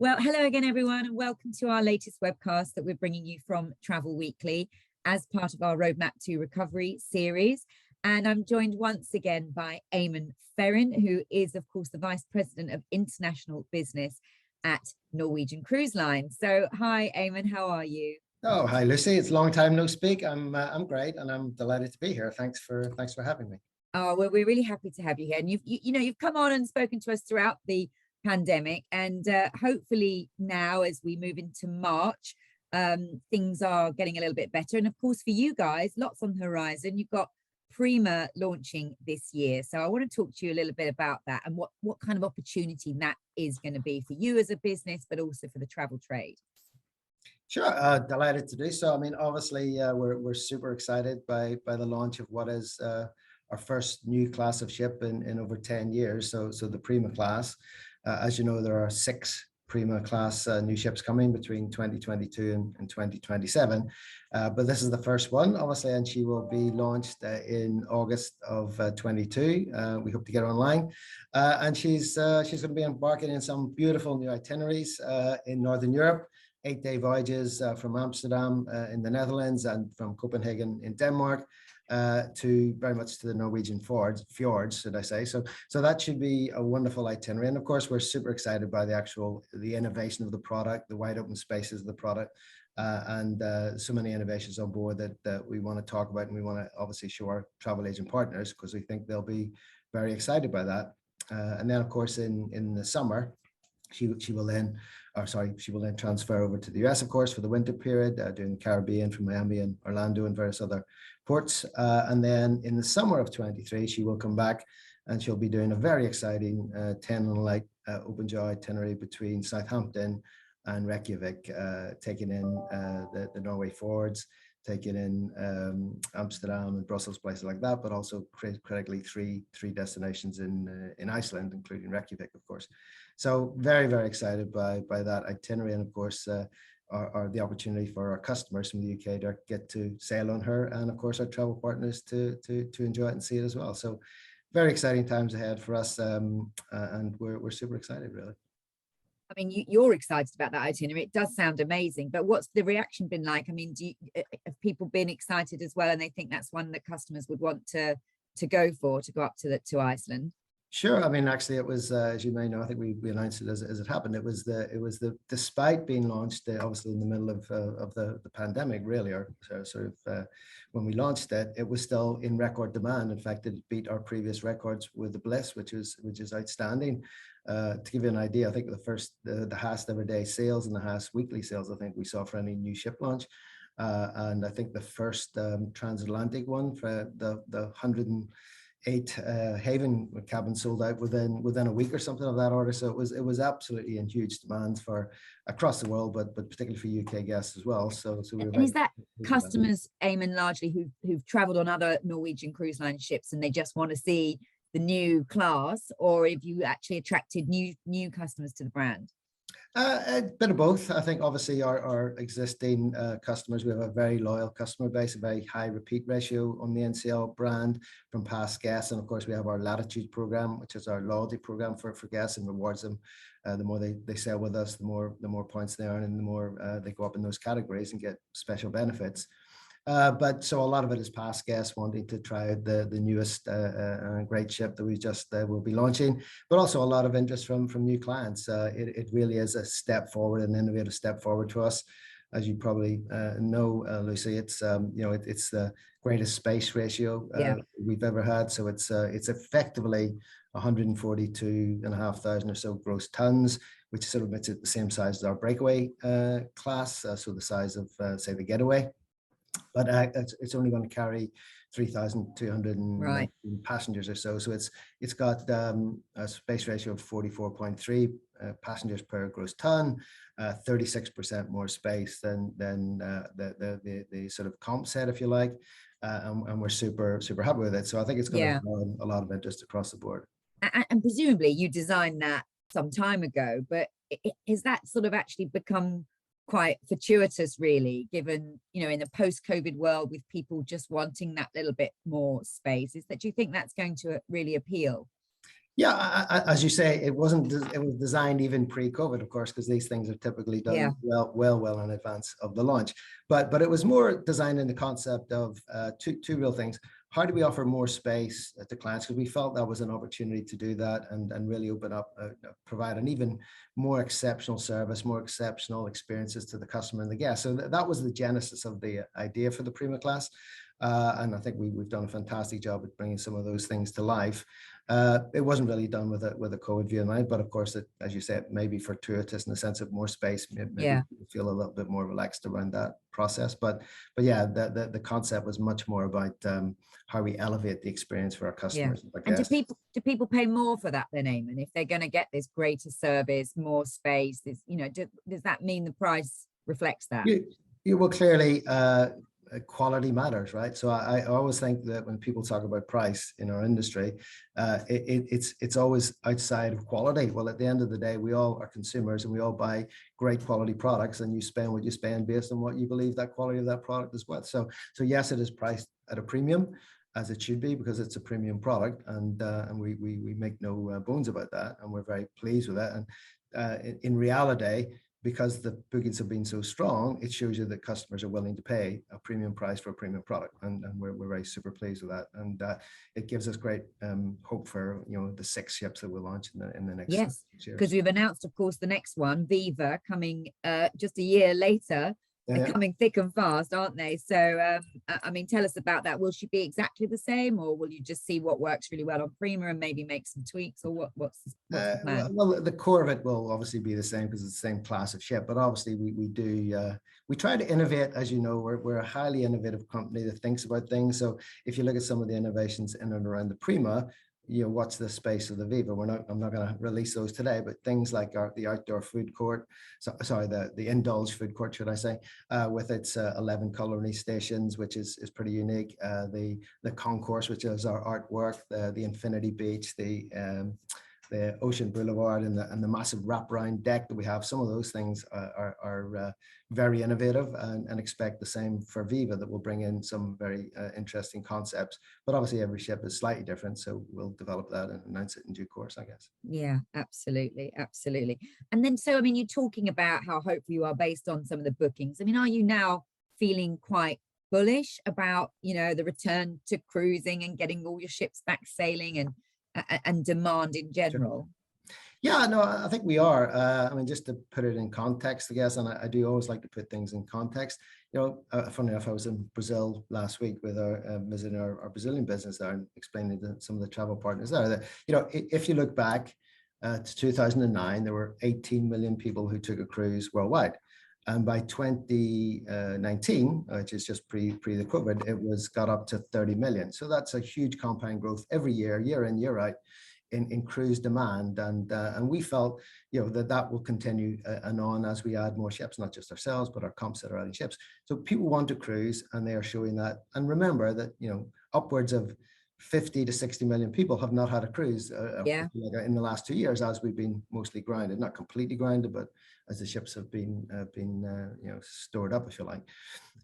Well, hello again, everyone, and welcome to our latest webcast that we're bringing you from Travel Weekly as part of our Roadmap to Recovery series. And I'm joined once again by Eamonn Ferrin, who is, of course, the Vice President of International Business at Norwegian Cruise Line. So, hi, Eamonn, how are you? Oh, hi, Lucy. It's a long time no speak. I'm great, and I'm delighted to be here. Thanks for having me. Oh, well, we're really happy to have you here. And you've come on and spoken to us throughout the pandemic, and hopefully now as we move into March, things are getting a little bit better. And of course, for you guys, lots on the horizon. You've got Prima launching this year. So I want to talk to you a little bit about that and what kind of opportunity that is going to be for you as a business, but also for the travel trade. Sure, delighted to do so. I mean, obviously, we're super excited by the launch of what is our first new class of ship in over 10 years. So the Prima class. As you know, there are 6 Prima class new ships coming between 2022 and 2027. But this is the first one, obviously, and she will be launched in August of 22. We hope to get her online. And she's going to be embarking in some beautiful new itineraries in Northern Europe. 8-day voyages from Amsterdam in the Netherlands and from Copenhagen in Denmark to very much to the Norwegian fjords, should I say. So that should be a wonderful itinerary. And of course, we're super excited by the innovation of the product, the wide open spaces of the product, and so many innovations on board that we want to talk about, and we want to obviously show our travel agent partners because we think they'll be very excited by that. And then, of course, in the summer, she will then transfer over to the US, of course, for the winter period, doing the Caribbean from Miami and Orlando and various other ports. And then in the summer of 23, she will come back and she'll be doing a very exciting 10-night open jaw itinerary between Southampton and Reykjavik, taking in the Norway fjords, taking in Amsterdam and Brussels, places like that, but also critically three destinations in Iceland, including Reykjavik, of course. So very, very excited by that itinerary, and of course are the opportunity for our customers from the UK to get to sail on her, and of course our travel partners to enjoy it and see it as well. So very exciting times ahead for us, and we're super excited, really. I mean, you're excited about that itinerary. It does sound amazing, but what's the reaction been like? I mean, have people been excited as well, and they think that's one that customers would want to go up to Iceland? Sure. I mean, actually, it was, as you may know, I think we announced it as it happened. It was despite being launched, obviously in the middle of the pandemic, really, or sort of when we launched it, it was still in record demand. In fact, it beat our previous records with the Bliss, which is outstanding. To give you an idea, I think the highest ever day sales and the highest weekly sales I think we saw for any new ship launch. And I think the first transatlantic one for the 108 Haven cabin sold out within a week or something of that order. So it was absolutely in huge demand for across the world, but particularly for UK guests as well. So and is that customers, Eamonn, largely who've traveled on other Norwegian Cruise Line ships and they just want to see the new class, or have you actually attracted new customers to the brand? A bit of both. I think obviously our existing customers, we have a very loyal customer base, a very high repeat ratio on the NCL brand from past guests. And of course, we have our Latitude program, which is our loyalty program for guests, and rewards them. The more they sail with us, the more points they earn, and the more they go up in those categories and get special benefits. But so a lot of it is past guests wanting to try out the newest great ship that we just will be launching, but also a lot of interest from new clients. It really is a step forward, an innovative step forward to us. As you probably know, Lucy, it's it's the greatest space ratio we've ever had. So it's effectively 142,500 or so gross tons, which sort of makes it the same size as our breakaway class, so the size of say the Getaway. But it's only going to carry 3,200 passengers or so. So it's got a space ratio of 44.3 passengers per gross ton, 36% more space than the sort of comp set, if you like, and we're super happy with it. So I think it's going to draw a lot of interest across the board. And presumably you designed that some time ago, but has that sort of actually become quite fortuitous, really, given, in a post-COVID world with people just wanting that little bit more space? Do you think that's going to really appeal? Yeah, as you say, it wasn't. It was designed even pre-COVID, of course, because these things are typically done well in advance of the launch. But it was more designed in the concept of two real things. How do we offer more space to clients? Because we felt that was an opportunity to do that and really open up, provide an even more exceptional service, more exceptional experiences to the customer and the guest. So that was the genesis of the idea for the Prima class. And I think we've done a fantastic job at bringing some of those things to life. It wasn't really done with a COVID view in mind, but of course, as you said, maybe fortuitous in the sense of more space, maybe feel a little bit more relaxed around that process. But yeah, the concept was much more about how we elevate the experience for our customers. And do people pay more for that then, Eamonn? If they're going to get this greater service, more space, this, does that mean the price reflects that? You will clearly. Quality matters, right? So I always think that when people talk about price in our industry, it's always outside of quality. Well, at the end of the day, we all are consumers and we all buy great quality products, and you spend what you spend based on what you believe that quality of that product is worth. So yes, it is priced at a premium, as it should be, because it's a premium product, and we make no bones about that, and we're very pleased with that. And in reality, because the bookings have been so strong, it shows you that customers are willing to pay a premium price for a premium product, and we're very super pleased with that. And it gives us great hope for the 6 ships that we'll launch in the next 6 years. Because we've announced, of course, the next one, Viva, coming just a year later. They're coming thick and fast, aren't they? So, I mean, tell us about that. Will she be exactly the same, or will you just see what works really well on Prima and maybe make some tweaks, or what's the plan? Well, the core of it will obviously be the same because it's the same class of ship, but obviously we try to innovate. As you know, we're a highly innovative company that thinks about things. So if you look at some of the innovations in and around the Prima, what's the space of the Viva? I'm not going to release those today, but things like the outdoor food court, the indulge food court, should I say, with its 11 culinary stations, which is pretty unique. The concourse, which is our artwork, the Infinity Beach, the Ocean Boulevard, and the massive wraparound deck that we have. Some of those things are very innovative, and expect the same for Viva, that will bring in some very interesting concepts. But obviously every ship is slightly different, so we'll develop that and announce it in due course, I guess. Yeah, absolutely. And then, so I mean, you're talking about how hopeful you are based on some of the bookings. I mean, are you now feeling quite bullish about the return to cruising and getting all your ships back sailing and demand in general? Yeah, no, I think we are. I mean, just to put it in context, I guess, and I do always like to put things in context. Funny enough, I was in Brazil last week with visiting our Brazilian business there, and explaining to some of the travel partners there that, if you look back to 2009, there were 18 million people who took a cruise worldwide. And by 2019, which is just pre the COVID, it got up to 30 million. So that's a huge compound growth every year, year in, year out, in cruise demand. And we felt, that will continue and on as we add more ships, not just ourselves, but our comps that are adding ships. So people want to cruise, and they are showing that. And remember that, upwards of 50 to 60 million people have not had a cruise in the last 2 years, as we've been mostly grounded, not completely grounded, but as the ships have been stored up, if you like.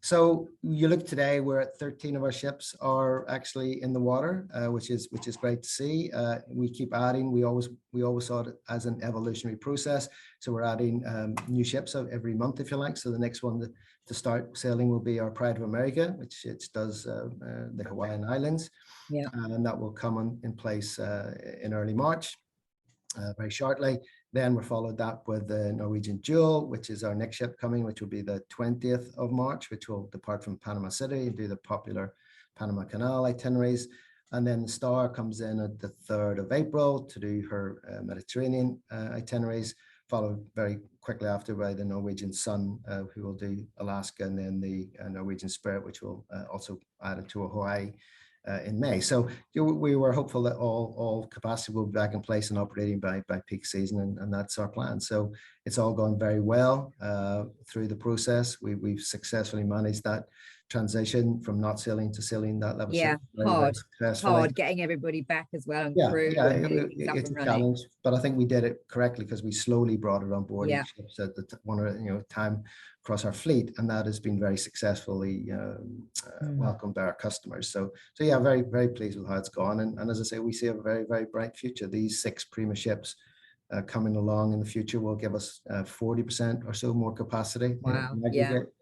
So you look today, we're at 13 of our ships are actually in the water, which is great to see. We keep adding. We always saw it as an evolutionary process. So we're adding new ships every month, if you like. So the next one to start sailing will be our Pride of America, which it does the Hawaiian Islands. Yeah. And that will come in place in early March, very shortly. Then we're followed that with the Norwegian Jewel, which is our next ship coming, which will be the 20th of March, which will depart from Panama City and do the popular Panama Canal itineraries. And then the Star comes in at the 3rd of April to do her Mediterranean itineraries, followed very quickly after by the Norwegian Sun, who will do Alaska, and then the Norwegian Spirit, which will also add it to Hawaii in May. So we were hopeful that all capacity will be back in place and operating by peak season, and that's our plan. So it's all gone very well through the process. We've successfully managed that transition from not sailing to sailing that level Yeah, ship very, very hard, successfully. hard getting everybody back as well, and Yeah, crew yeah, and getting things up it's and a running. challenge, but I think we did it correctly because we slowly brought it on board Yeah. each ships at the time across our fleet, and that has been very successfully welcomed by our customers. So yeah, very, very pleased with how it's gone, and as I say, we see a very, very bright future. These 6 Prima ships coming along in the future will give us 40% or so more capacity. Wow. In Yeah. aggregate,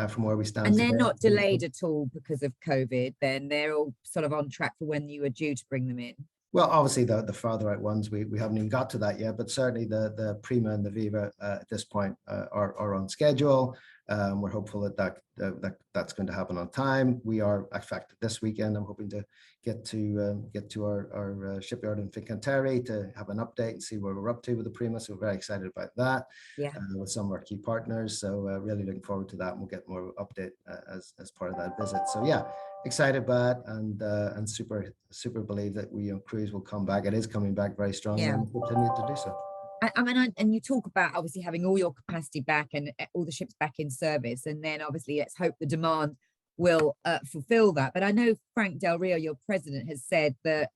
from where we stand And today. they're not delayed at all because of COVID, then they're all sort of on track for when you were due to bring them in. Well, obviously the farther out ones, we haven't even got to that yet, but certainly the Prima and the Viva at this point are on schedule. We're hopeful that's going to happen on time. We are, in fact, this weekend, I'm hoping to get to our shipyard in Fincantieri to have an update and see where we're up to with the Prima. So we're very excited about that. Yeah. With some of our key partners. So really looking forward to that, and we'll get more update as part of that visit. So yeah, excited by it, and super believe that cruise will come back. It is coming back very strongly, and we'll continue to do so. I mean, and you talk about obviously having all your capacity back and all the ships back in service, and then obviously let's hope the demand will fulfill that. But I know Frank Del Rio, your president, has said that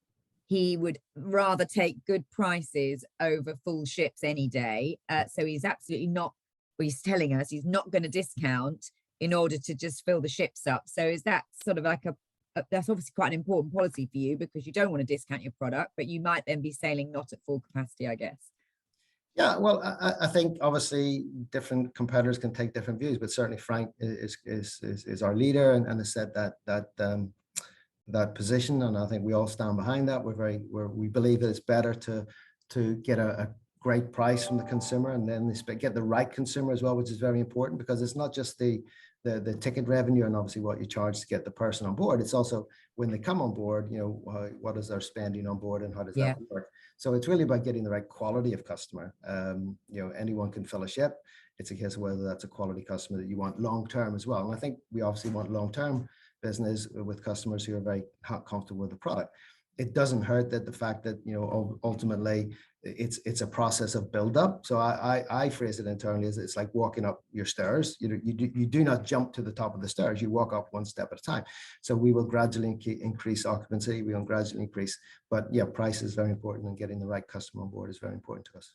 he would rather take good prices over full ships any day. So he's absolutely not, well, he's telling us he's not going to discount in order to just fill the ships up. So is that sort of like that's obviously quite an important policy for you, because you don't want to discount your product, but you might then be sailing not at full capacity, I guess. Yeah, well, I think obviously different competitors can take different views, but certainly Frank is our leader and has said that position, and I think we all stand behind that. We believe that it's better to get a great price from the consumer, and then get the right consumer as well, which is very important, because it's not just the ticket revenue and obviously what you charge to get the person on board. It's also when they come on board, what is their spending on board and how does that work? So it's really about getting the right quality of customer. Anyone can fill a ship. It's a case of whether that's a quality customer that you want long-term as well. And I think we obviously want long-term business with customers who are very comfortable with the product. It doesn't hurt that the fact that, ultimately it's a process of build-up. So I phrase it internally as it's like walking up your stairs. You do not jump to the top of the stairs. You walk up one step at a time. So we will gradually increase occupancy. We will gradually increase, but yeah, price is very important, and getting the right customer on board is very important to us.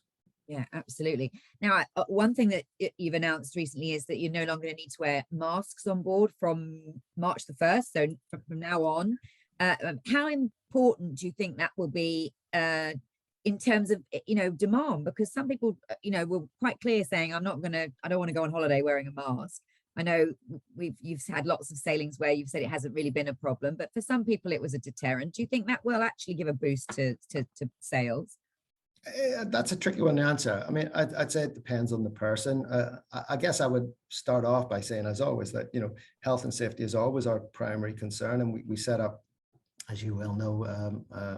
Yeah, absolutely. Now, one thing that you've announced recently is that you're no longer going to need to wear masks on board from March the 1st. So from now on, how important do you think that will be in terms of demand? Because some people were quite clear saying I don't want to go on holiday wearing a mask. I know you've had lots of sailings where you've said it hasn't really been a problem, but for some people it was a deterrent. Do you think that will actually give a boost to sales? That's a tricky one to answer. I mean, I'd say it depends on the person. I guess I would start off by saying, as always, that health and safety is always our primary concern, and we set up, as you well know,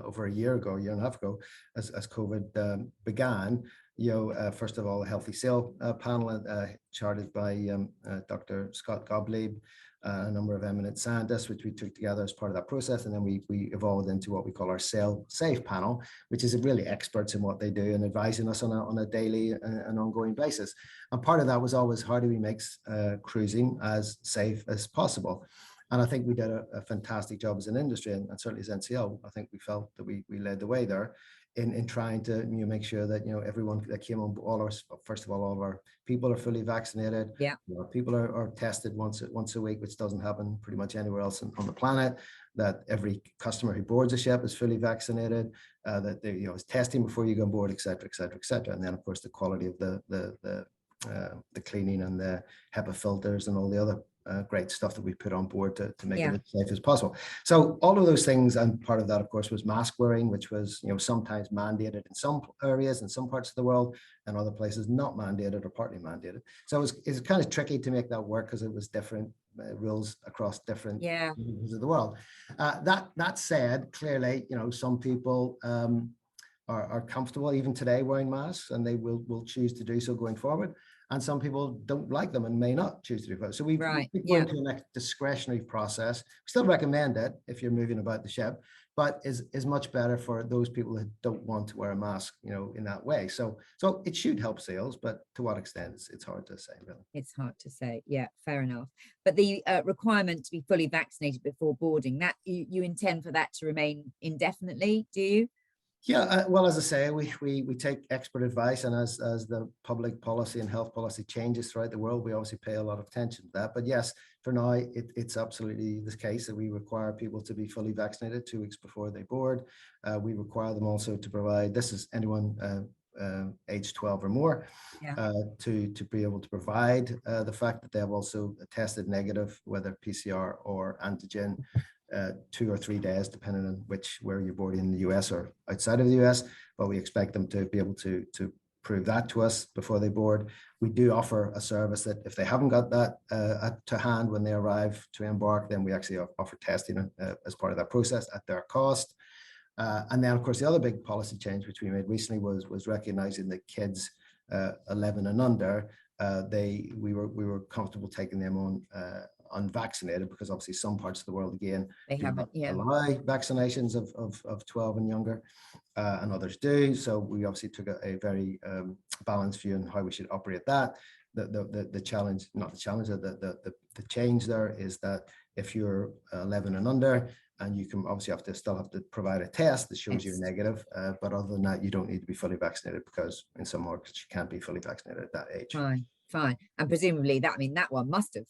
over a year and a half ago, as COVID began. First of all, a healthy sail panel charted by Dr. Scott Gottlieb, a number of eminent scientists, which we took together as part of that process. And then we evolved into what we call our Sail Safe panel, which is really experts in what they do and advising us on a daily and ongoing basis. And part of that was always, how do we make cruising as safe as possible? And I think we did a fantastic job as an industry, and certainly as NCL. I think we felt that we led the way there in trying to make sure that everyone that came on, all of our people are fully vaccinated. Yeah, people are tested once a week, which doesn't happen pretty much anywhere else on the planet. That every customer who boards a ship is fully vaccinated. That they is testing before you go on board, et cetera, et cetera, et cetera. And then of course the quality of the cleaning and the HEPA filters and all the other great stuff that we put on board to make it as safe as possible. So all of those things, and part of that, of course, was mask wearing, which was sometimes mandated in some areas in some parts of the world, and other places not mandated or partly mandated. So it's kind of tricky to make that work because it was different rules across different regions of the world. That said, clearly, some people are comfortable even today wearing masks, and they will choose to do so going forward. And some people don't like them and may not choose to do so. So we go into a discretionary process. We still recommend it if you're moving about the ship, but is much better for those people who don't want to wear a mask, in that way. So it should help sales, but to what extent, it's hard to say, really. It's hard to say. Yeah, fair enough. But the requirement to be fully vaccinated before boarding, that you intend for that to remain indefinitely, do you? Yeah, well, as I say, we take expert advice, and as the public policy and health policy changes throughout the world, we obviously pay a lot of attention to that. But yes, for now, it's absolutely the case that we require people to be fully vaccinated 2 weeks before they board. We require them also to provide, this is anyone age 12 or more, to be able to provide the fact that they have also tested negative, whether PCR or antigen, 2 or 3 days, depending on where you're boarding in the US or outside of the US. But we expect them to be able to prove that to us before they board. We do offer a service that if they haven't got that to hand when they arrive to embark, then we actually offer testing as part of that process at their cost. And then, of course, the other big policy change which we made recently was recognizing that kids 11 and under, we were comfortable taking them on unvaccinated, because obviously some parts of the world, again, They haven't allow vaccinations of 12 and younger, and others do. So we obviously took a very balanced view on how we should operate that. The challenge, not the challenge, the change there is that if you're 11 and under, and you can obviously still have to provide a test that shows you're negative, but other than that, you don't need to be fully vaccinated, because in some markets you can't be fully vaccinated at that age. Fine. And presumably that one must have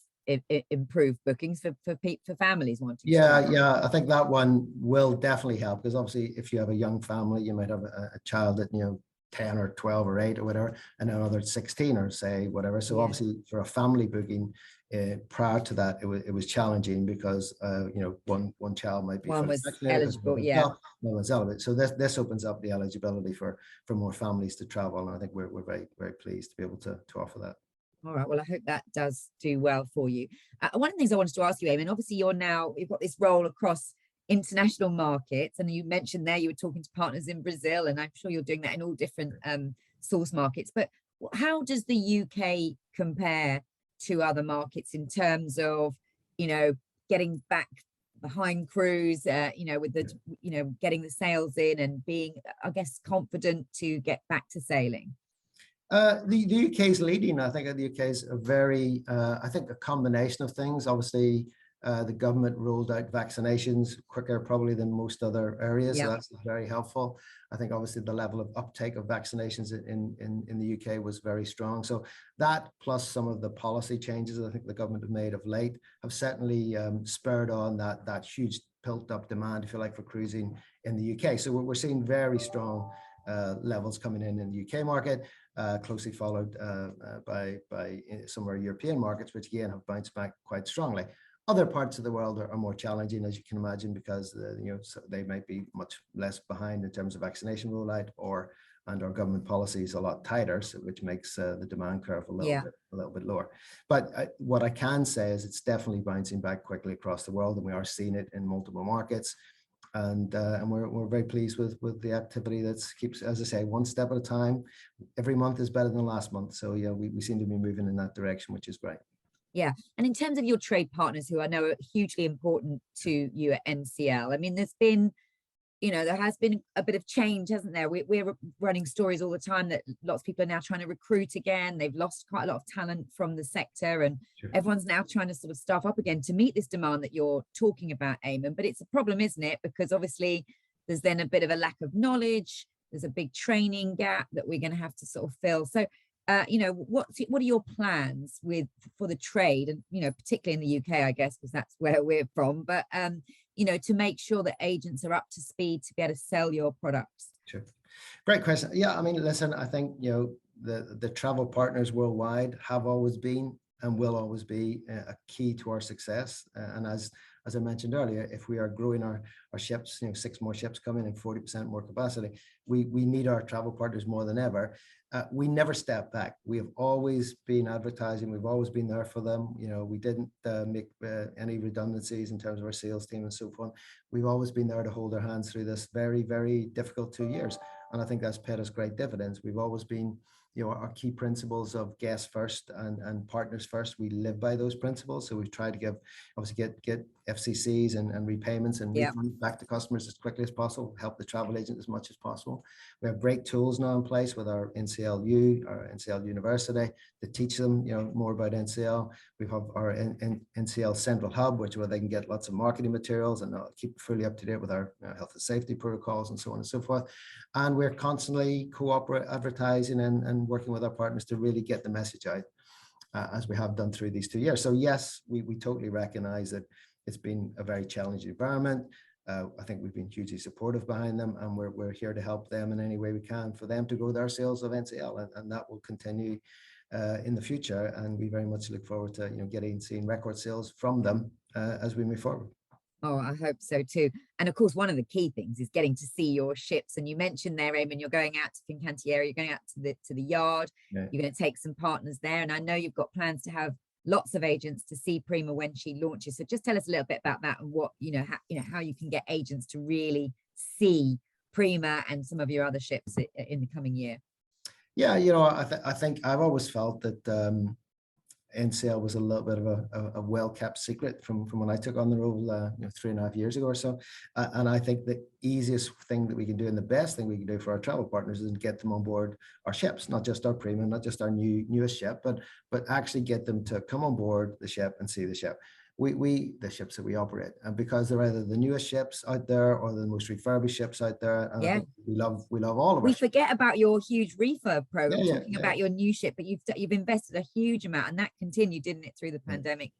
improved bookings for families wanting to travel. Yeah, I think that one will definitely help, because obviously if you have a young family, you might have a child that 10 or 12 or 8 or whatever, and another 16 or say whatever. So obviously for a family booking, prior to that, it was challenging, because one child might be one was eligible, one was eligible. So this opens up the eligibility for more families to travel, and I think we're very, very pleased to be able to offer that. All right, well, I hope that does do well for you. One of the things I wanted to ask you, Eamonn, obviously you've got this role across international markets, and you mentioned there you were talking to partners in Brazil, and I'm sure you're doing that in all different source markets. But how does the UK compare to other markets in terms of, getting back behind crews, with the, getting the sails in and being, I guess, confident to get back to sailing? The UK is leading. I think the UK is a very, I think a combination of things. Obviously, the government rolled out vaccinations quicker probably than most other areas. So that's very helpful. I think obviously the level of uptake of vaccinations in the UK was very strong. So that, plus some of the policy changes that I think the government have made of late, have certainly spurred on that huge built up demand, if you like, for cruising in the UK. So we're seeing very strong levels coming in the UK market, closely followed by some of our European markets, which again have bounced back quite strongly. Other parts of the world are more challenging, as you can imagine, because so they might be much less behind in terms of vaccination rollout, and our government policy is a lot tighter, so which makes the demand curve a little bit lower. But what I can say is it's definitely bouncing back quickly across the world, and we are seeing it in multiple markets. And we're very pleased with the activity that keeps, as I say, one step at a time. Every month is better than last month. So yeah, we seem to be moving in that direction, which is great. Yeah. And in terms of your trade partners, who I know are hugely important to you at NCL, I mean, there has been a bit of change, hasn't there? We're running stories all the time that lots of people are now trying to recruit again. They've lost quite a lot of talent from the sector, and everyone's now trying to sort of staff up again to meet this demand that you're talking about, Eamonn. But it's a problem, isn't it? Because obviously there's then a bit of a lack of knowledge. There's a big training gap that we're going to have to sort of fill. So what are your plans for the trade, and particularly in the UK, I guess, because that's where we're from, but to make sure that agents are up to speed to be able to sell your products? Sure. Great question. Yeah, I mean, listen, I think the travel partners worldwide have always been and will always be a key to our success. And as I mentioned earlier, if we are growing our ships, 6 more ships coming and 40% more capacity, we need our travel partners more than ever. We never step back. We have always been advertising. We've always been there for them. We didn't make any redundancies in terms of our sales team and so forth. We've always been there to hold their hands through this very, very difficult 2 years. And I think that's paid us great dividends. We've always been, our key principles of guests first and partners first. We live by those principles. So we've tried to get FCCs and repayments and refunds back to customers as quickly as possible, help the travel agent as much as possible. We have great tools now in place with our NCLU, our NCL University, to teach them, more about NCL. We have our NCL Central Hub, where they can get lots of marketing materials and keep fully up to date with our health and safety protocols and so on and so forth. And we're constantly advertising and working with our partners to really get the message out, as we have done through these 2 years. So yes, we totally recognize that it's been a very challenging environment. I think we've been hugely supportive behind them, and we're here to help them in any way we can for them to grow their sales of NCL, and that will continue in the future. And we very much look forward to seeing record sales from them as we move forward. Oh, I hope so too. And of course, one of the key things is getting to see your ships. And you mentioned there, Eamonn, you're going out to Fincantieri, you're going out to the yard, you're going to take some partners there. And I know you've got plans to have lots of agents to see Prima when she launches. So just tell us a little bit about that and what, how you can get agents to really see Prima and some of your other ships in the coming year. Yeah, I think I've always felt that NCL was a little bit of a well-kept secret from when I took on the role 3.5 years ago or so. And I think the easiest thing that we can do and the best thing we can do for our travel partners is get them on board our ships, not just our Prima, not just our newest ship, but actually get them to come on board the ship and see the ship. The ships that we operate, and because they're either the newest ships out there or the most refurbished ships out there, and I think we love all of we our forget about your huge refurb program, talking about your new ship, but you've invested a huge amount, and that continued, didn't it, through the pandemic?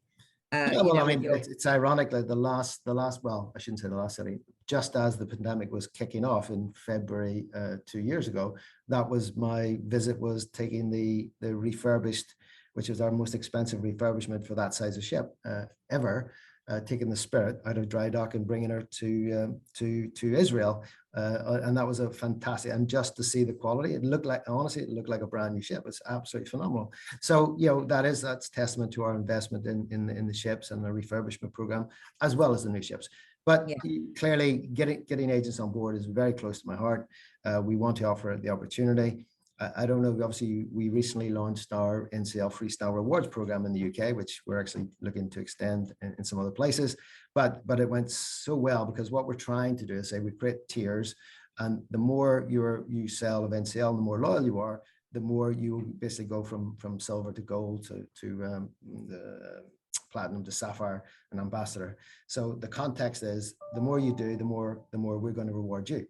Well, I mean, it's ironic that the last, well, I shouldn't say the last, just as the pandemic was kicking off in February 2 years ago, that was my visit, was taking the refurbished, which is our most expensive refurbishment for that size of ship ever, taking the Spirit out of dry dock and bringing her to Israel. And that was a fantastic, and just to see the quality, it looked like a brand new ship. It's absolutely phenomenal. So, that's testament to our investment in the ships and the refurbishment program, as well as the new ships. But clearly getting agents on board is very close to my heart. We want to offer the opportunity. I don't know, obviously we recently launched our NCL Freestyle Rewards program in the UK, which we're actually looking to extend in some other places, but it went so well because what we're trying to do is say we create tiers, and the more you sell of NCL, the more loyal you are, the more you basically go from silver to gold to the platinum to sapphire and ambassador. So the context is the more you do, the more we're going to reward you.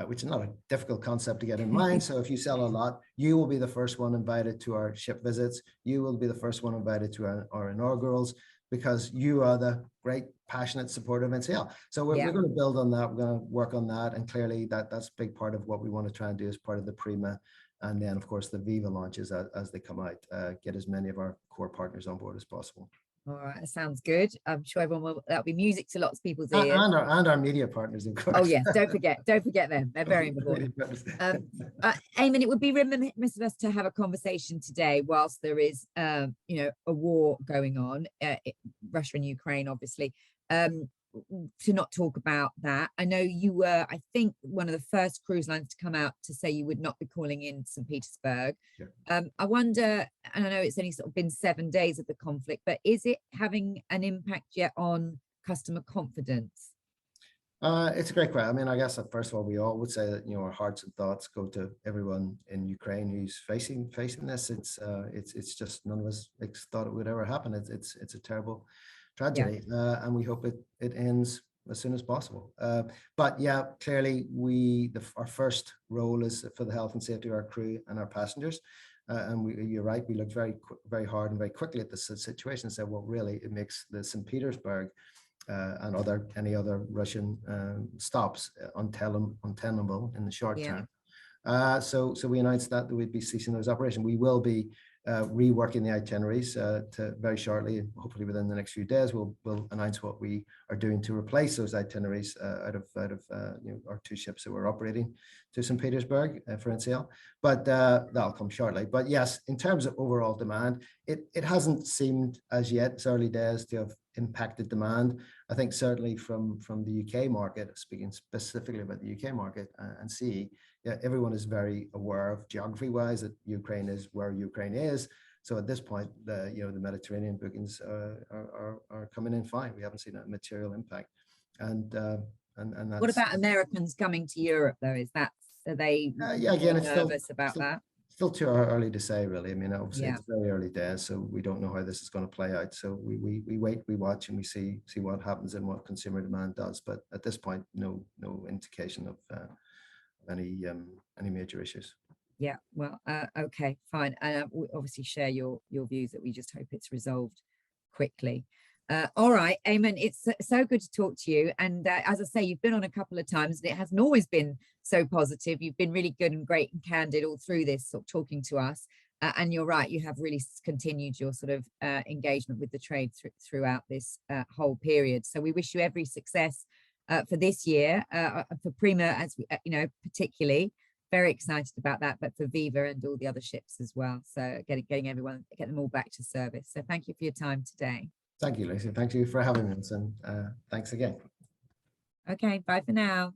Which is not a difficult concept to get in mind. So if you sell a lot, you will be the first one invited to our ship visits. You will be the first one invited to our inaugurals, because you are the great, passionate supporter of NCL. So we're going to build on that. We're going to work on that. And clearly that's a big part of what we want to try and do as part of the Prima. And then, of course, the Viva launches as they come out, get as many of our core partners on board as possible. All right, that sounds good. I'm sure everyone will. That'll be music to lots of people's ears. And our media partners, of course. Oh yes, don't forget them. They're very important. Eamonn, it would be remiss of us to have a conversation today whilst there is, a war going on, Russia and Ukraine, obviously. To not talk about that. I know you were, I think, one of the first cruise lines to come out to say you would not be calling in St. Petersburg. Sure. I wonder, and I know it's only sort of been 7 days of the conflict, but is it having an impact yet on customer confidence? It's a great question. I mean, I guess first of all, we all would say that our hearts and thoughts go to everyone in Ukraine who's facing this. It's just none of us thought it would ever happen. It's a terrible tragedy, and we hope it ends as soon as possible. But clearly our first role is for the health and safety of our crew and our passengers. And you're right, we looked very, very hard and very quickly at the situation and said, well, really, it makes the St. Petersburg and any other Russian stops untenable in the short term. So we announced that we'd be ceasing those operations. We will be reworking the itineraries to very shortly, hopefully within the next few days. We'll announce what we are doing to replace those itineraries out of our 2 ships that we're operating to St. Petersburg for NCL, but that'll come shortly. But yes, in terms of overall demand, it hasn't seemed as yet, it's early days, to have impacted demand. I think certainly from the UK market, speaking specifically about the UK market and CE, yeah, everyone is very aware of geography-wise that Ukraine is where Ukraine is. So at this point, the Mediterranean bookings are coming in fine. We haven't seen a material impact, and that's. What about Americans coming to Europe though? Are they Yeah, again, it's nervous about that? Still too early to say, really. I mean, obviously Yeah. it's very early days, so we don't know how this is going to play out. So we wait, we watch, and we see what happens and what consumer demand does. But at this point, no indication of any major issues. Yeah, well, okay, fine. And we obviously share your views that we just hope it's resolved quickly. All right, Eamonn, it's so good to talk to you. And as I say, you've been on a couple of times and it hasn't always been so positive. You've been really good and great and candid all through this, sort of talking to us. And you're right, you have really continued your sort of engagement with the trade throughout this whole period. So we wish you every success for this year, for Prima, as we, particularly. Very excited about that, but for Viva and all the other ships as well. So getting them all back to service. So thank you for your time today. Thank you, Lucy. Thank you for having us, and thanks again. Okay, bye for now.